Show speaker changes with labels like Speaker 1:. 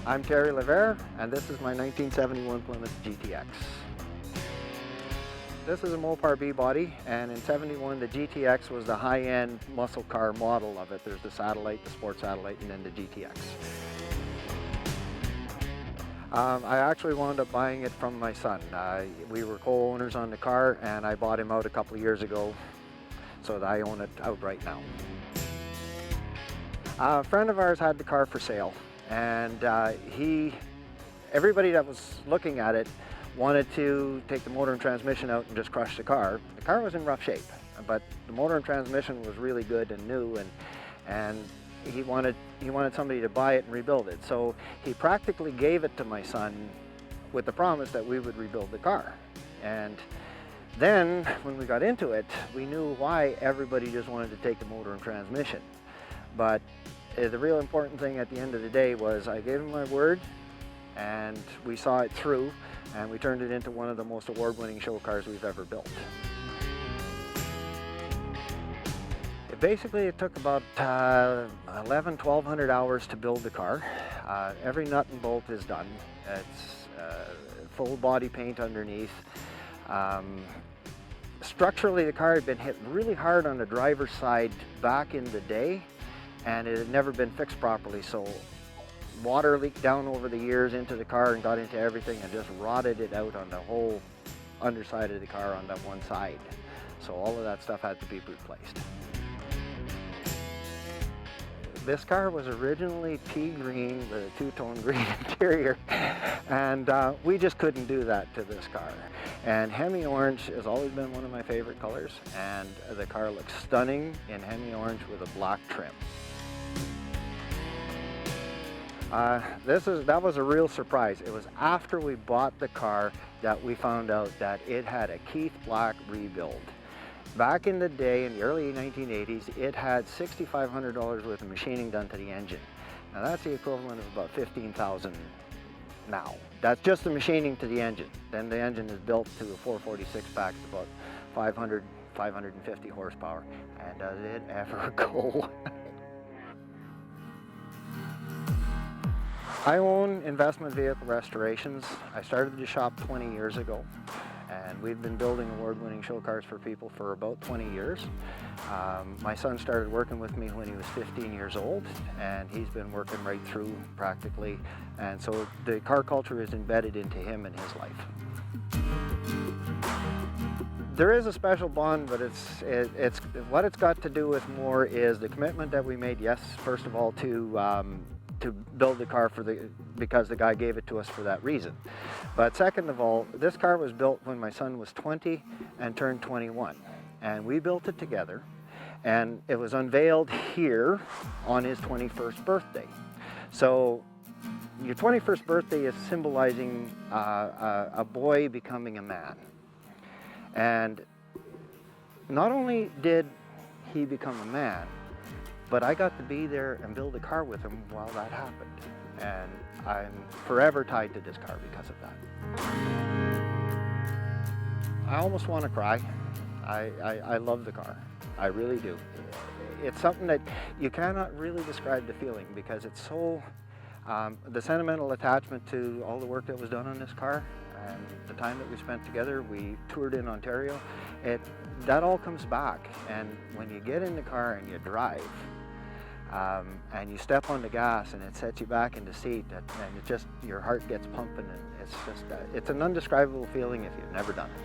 Speaker 1: I'm Terry Levair, and this is my 1971 Plymouth GTX. This is a Mopar B-body, and in '71 the GTX was the high-end muscle car model of it. There's the Satellite, the Sport Satellite, and then the GTX. I actually wound up buying it from my son. We were co-owners on the car, and I bought him out a couple of years ago, so that I own it outright now. A friend of ours had the car for sale, and everybody that was looking at it wanted to take the motor and transmission out and just crush the car. The car was in rough shape, but the motor and transmission was really good and new, and he wanted somebody to buy it and rebuild it. So he practically gave it to my son with the promise that we would rebuild the car. And then when we got into it, we knew why everybody just wanted to take the motor and transmission. But the real important thing at the end of the day was I gave him my word, and we saw it through, and we turned it into one of the most award-winning show cars we've ever built. Basically, it took about 1,200 hours to build the car. Every nut and bolt is done. It's full body paint underneath. Structurally, the car had been hit really hard on the driver's side back in the day, and it had never been fixed properly, so water leaked down over the years into the car and got into everything and just rotted it out on the whole underside of the car on that one side. So all of that stuff had to be replaced. This car was originally pea green with a two-tone green interior, and we just couldn't do that to this car. And Hemi orange has always been one of my favorite colors, and the car looks stunning in Hemi orange with a black trim. That was a real surprise. It was after we bought the car that we found out that it had a Keith Black rebuild. Back in the day, in the early 1980s, it had $6,500 worth of machining done to the engine. Now that's the equivalent of about $15,000 now. That's just the machining to the engine. Then the engine is built to a 446 pack, it's about 500, 550 horsepower. And does it ever go? I own investment vehicle restorations. I started the shop 20 years ago, and we've been building award-winning show cars for people for about 20 years. My son started working with me when he was 15 years old, and he's been working right through practically, and so the car culture is embedded into him and his life. There is a special bond, but what it's got to do with more is the commitment that we made, yes, first of all, to build the car because the guy gave it to us for that reason. But second of all, this car was built when my son was 20 and turned 21. And we built it together, and it was unveiled here on his 21st birthday. So your 21st birthday is symbolizing a boy becoming a man. And not only did he become a man, but I got to be there and build a car with him while that happened. And I'm forever tied to this car because of that. I almost want to cry. I love the car. I really do. It's something that you cannot really describe the feeling because it's so, the sentimental attachment to all the work that was done on this car and the time that we spent together. We toured in Ontario. That all comes back, and when you get in the car and you drive, and you step on the gas and it sets you back in the seat, and it just, your heart gets pumping, and it's an indescribable feeling if you've never done it.